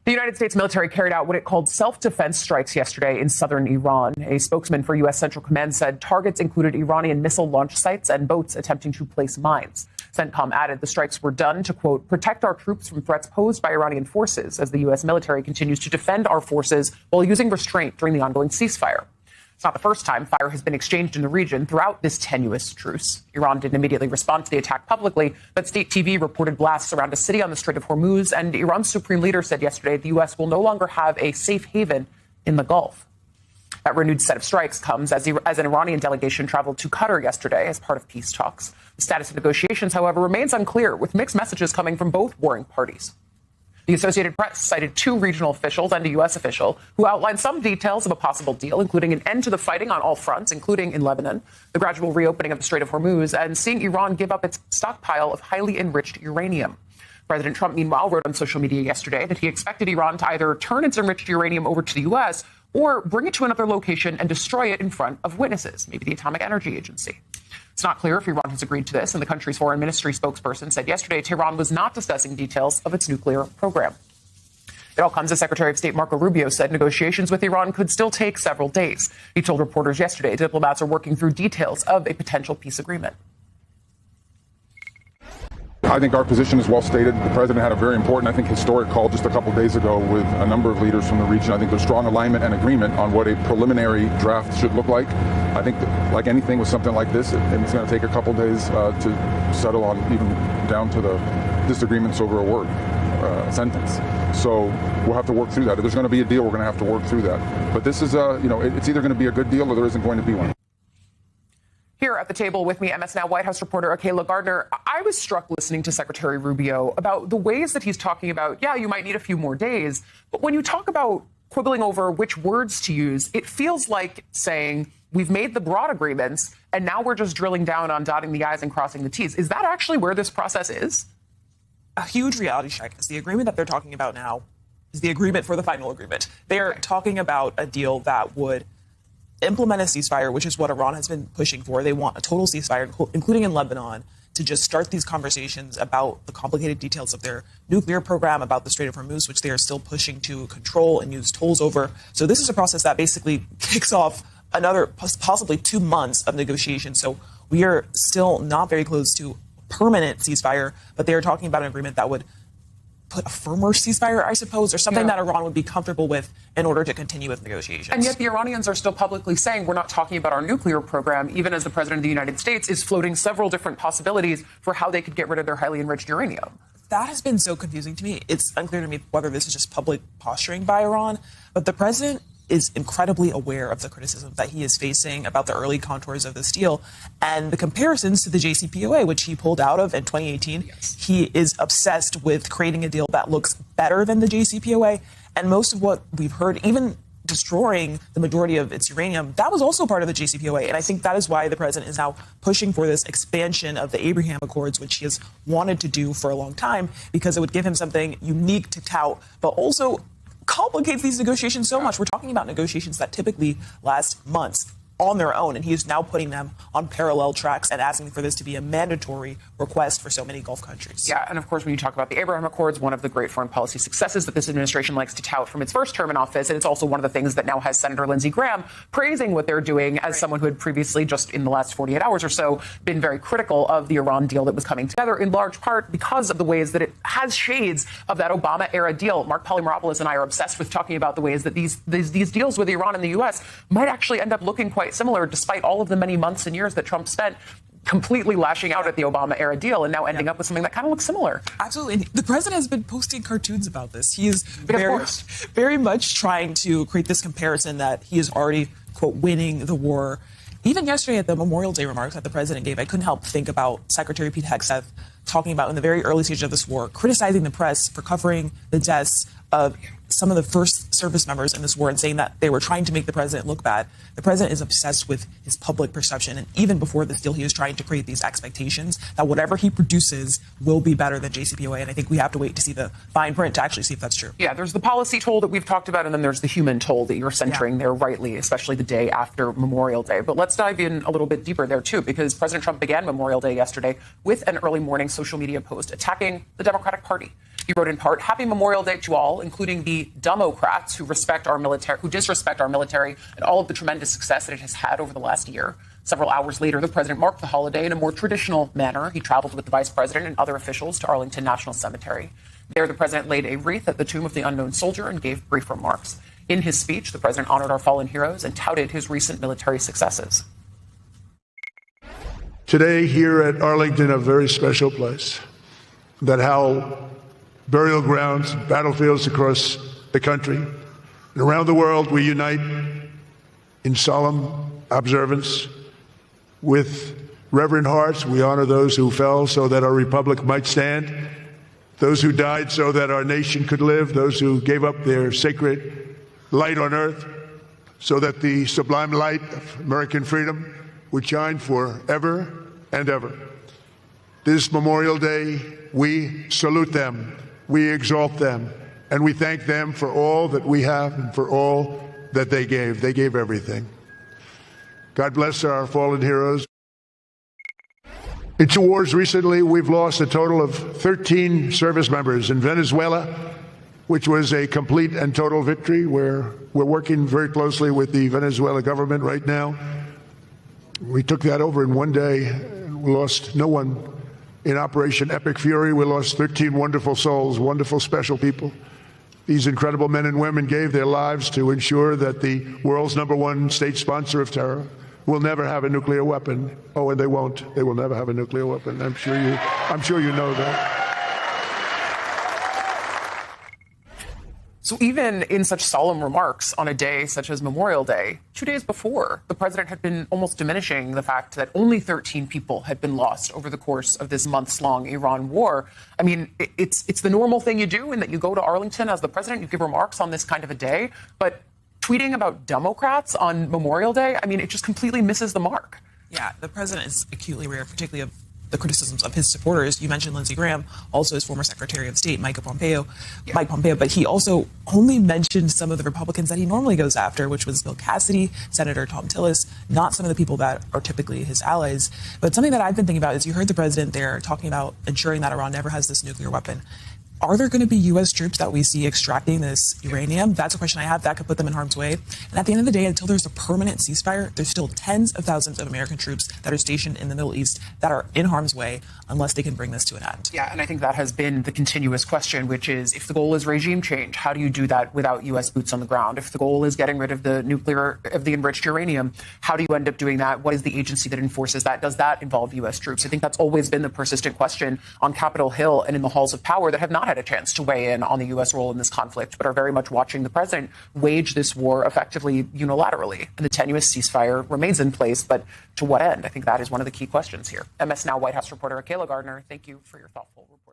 The United States military carried out what it called self-defense strikes yesterday in southern Iran. A spokesman for U.S. Central Command said targets included Iranian missile launch sites and boats attempting to place mines. CENTCOM added the strikes were done to, quote, protect our troops from threats posed by Iranian forces as the U.S. military continues to defend our forces while using restraint during the ongoing ceasefire. It's not the first time fire has been exchanged in the region throughout this tenuous truce. Iran didn't immediately respond to the attack publicly, but state TV reported blasts around a city on the Strait of Hormuz, and Iran's supreme leader said yesterday the U.S. will no longer have a safe haven in the Gulf. That renewed set of strikes comes as an Iranian delegation traveled to Qatar yesterday as part of peace talks. The status of negotiations, however, remains unclear, with mixed messages coming from both warring parties. The Associated Press cited two regional officials and a U.S. official who outlined some details of a possible deal, including an end to the fighting on all fronts, including in Lebanon, the gradual reopening of the Strait of Hormuz, and seeing Iran give up its stockpile of highly enriched uranium. President Trump, meanwhile, wrote on social media yesterday that he expected Iran to either turn its enriched uranium over to the U.S. or bring it to another location and destroy it in front of witnesses, maybe the Atomic Energy Agency. It's not clear if Iran has agreed to this, and the country's foreign ministry spokesperson said yesterday Tehran was not discussing details of its nuclear program. It all comes as Secretary of State Marco Rubio said negotiations with Iran could still take several days. He told reporters yesterday diplomats are working through details of a potential peace agreement. I think our position is well stated. The president had a very important, I think, historic call just a couple days ago with a number of leaders from the region. I think there's strong alignment and agreement on what a preliminary draft should look like. I think that, like anything with something like this, it's going to take a couple days to settle on, even down to the disagreements over a word, a sentence. So we'll have to work through that. If there's going to be a deal, we're going to have to work through that. But this is, it's either going to be a good deal or there isn't going to be one. Here at the table with me, MS Now White House reporter Akayla Gardner. I was struck listening to Secretary Rubio about the ways that he's talking about, yeah, you might need a few more days. But when you talk about quibbling over which words to use, it feels like saying we've made the broad agreements and now we're just drilling down on dotting the I's and crossing the T's. Is that actually where this process is? A huge reality check is the agreement that they're talking about now is the agreement for the final agreement. They're talking about a deal that would implement a ceasefire, which is what Iran has been pushing for. They want a total ceasefire, including in Lebanon, to just start these conversations about the complicated details of their nuclear program, about the Strait of Hormuz, which they are still pushing to control and use tolls over. So this is a process that basically kicks off another possibly 2 months of negotiations. So we are still not very close to permanent ceasefire, but they are talking about an agreement that would put a firmer ceasefire, I suppose, or something that Iran would be comfortable with in order to continue with negotiations. And yet the Iranians are still publicly saying we're not talking about our nuclear program, even as the president of the United States is floating several different possibilities for how they could get rid of their highly enriched uranium. That has been so confusing to me. It's unclear to me whether this is just public posturing by Iran, but the president is incredibly aware of the criticism that he is facing about the early contours of this deal and the comparisons to the JCPOA, which he pulled out of in 2018. Yes. He is obsessed with creating a deal that looks better than the JCPOA. And most of what we've heard, even destroying the majority of its uranium, that was also part of the JCPOA. And I think that is why the president is now pushing for this expansion of the Abraham Accords, which he has wanted to do for a long time, because it would give him something unique to tout, but also complicates these negotiations so much. We're talking about negotiations that typically last months on their own, and he is now putting them on parallel tracks and asking for this to be a mandatory request for so many Gulf countries. Yeah, and of course, when you talk about the Abraham Accords, one of the great foreign policy successes that this administration likes to tout from its first term in office, and it's also one of the things that now has Senator Lindsey Graham praising what they're doing as someone who had previously, just in the last 48 hours or so, been very critical of the Iran deal that was coming together, in large part because of the ways that it has shades of that Obama-era deal. Mark Polymeropoulos and I are obsessed with talking about the ways that these deals with Iran and the U.S. might actually end up looking quite similar, despite all of the many months and years that Trump spent completely lashing out at the Obama-era deal and now ending up with something that kind of looks similar. Absolutely. And the president has been posting cartoons about this. He is very much trying to create this comparison that he is already, quote, winning the war. Even yesterday at the Memorial Day remarks that the president gave, I couldn't help think about Secretary Pete Hegseth talking about in the very early stage of this war, criticizing the press for covering the deaths of some of the first service members in this war and saying that they were trying to make the president look bad. The president is obsessed with his public perception. And even before this deal, he was trying to create these expectations that whatever he produces will be better than JCPOA. And I think we have to wait to see the fine print to actually see if that's true. Yeah, there's the policy toll that we've talked about, and then there's the human toll that you're centering there rightly, especially the day after Memorial Day. But let's dive in a little bit deeper there, too, because President Trump began Memorial Day yesterday with an early morning social media post attacking the Democratic Party. He wrote in part, "Happy Memorial Day to all, including the Democrats who disrespect our military and all of the tremendous success that it has had over the last year." Several hours later, the president marked the holiday in a more traditional manner. He traveled with the vice president and other officials to Arlington National Cemetery. There, the president laid a wreath at the tomb of the unknown soldier and gave brief remarks. In his speech, the president honored our fallen heroes and touted his recent military successes. Today, here at Arlington, a very special place that held burial grounds, battlefields across the country. And around the world, we unite in solemn observance. With reverent hearts, we honor those who fell so that our republic might stand, those who died so that our nation could live, those who gave up their sacred light on earth so that the sublime light of American freedom would shine forever and ever. This Memorial Day, we salute them, we exalt them, and we thank them for all that we have and for all that they gave. They gave everything. God bless our fallen heroes. In 2 wars recently, we've lost a total of 13 service members. In Venezuela, which was a complete and total victory, where we're working very closely with the Venezuela government right now. We took that over in one day. We lost no one. In Operation Epic Fury, we lost 13 wonderful souls, wonderful special people. These incredible men and women gave their lives to ensure that the world's #1 state sponsor of terror will never have a nuclear weapon. Oh, and they won't. They will never have a nuclear weapon. I'm sure you know that. So even in such solemn remarks on a day such as Memorial Day, 2 days before, the president had been almost diminishing the fact that only 13 people had been lost over the course of this months-long Iran war. I mean, it's the normal thing you do in that you go to Arlington as the president, you give remarks on this kind of a day, but tweeting about Democrats on Memorial Day, I mean, it just completely misses the mark. Yeah, the president is acutely aware, particularly of the criticisms of his supporters. You mentioned Lindsey Graham, also his former Secretary of State, Mike Pompeo, but he also only mentioned some of the Republicans that he normally goes after, which was Bill Cassidy, Senator Thom Tillis, not some of the people that are typically his allies. But something that I've been thinking about is you heard the president there talking about ensuring that Iran never has this nuclear weapon. Are there going to be U.S. troops that we see extracting this uranium? That's a question I have. That could put them in harm's way. And at the end of the day, until there's a permanent ceasefire, there's still tens of thousands of American troops that are stationed in the Middle East that are in harm's way unless they can bring this to an end. Yeah, and I think that has been the continuous question, which is if the goal is regime change, how do you do that without U.S. boots on the ground? If the goal is getting rid of the enriched uranium, how do you end up doing that? What is the agency that enforces that? Does that involve U.S. troops? I think that's always been the persistent question on Capitol Hill and in the halls of power that have not had a chance to weigh in on the U.S. role in this conflict, but are very much watching the president wage this war effectively unilaterally. And the tenuous ceasefire remains in place, but to what end? I think that is one of the key questions here. MS Now White House reporter Kayla Gardner, thank you for your thoughtful report.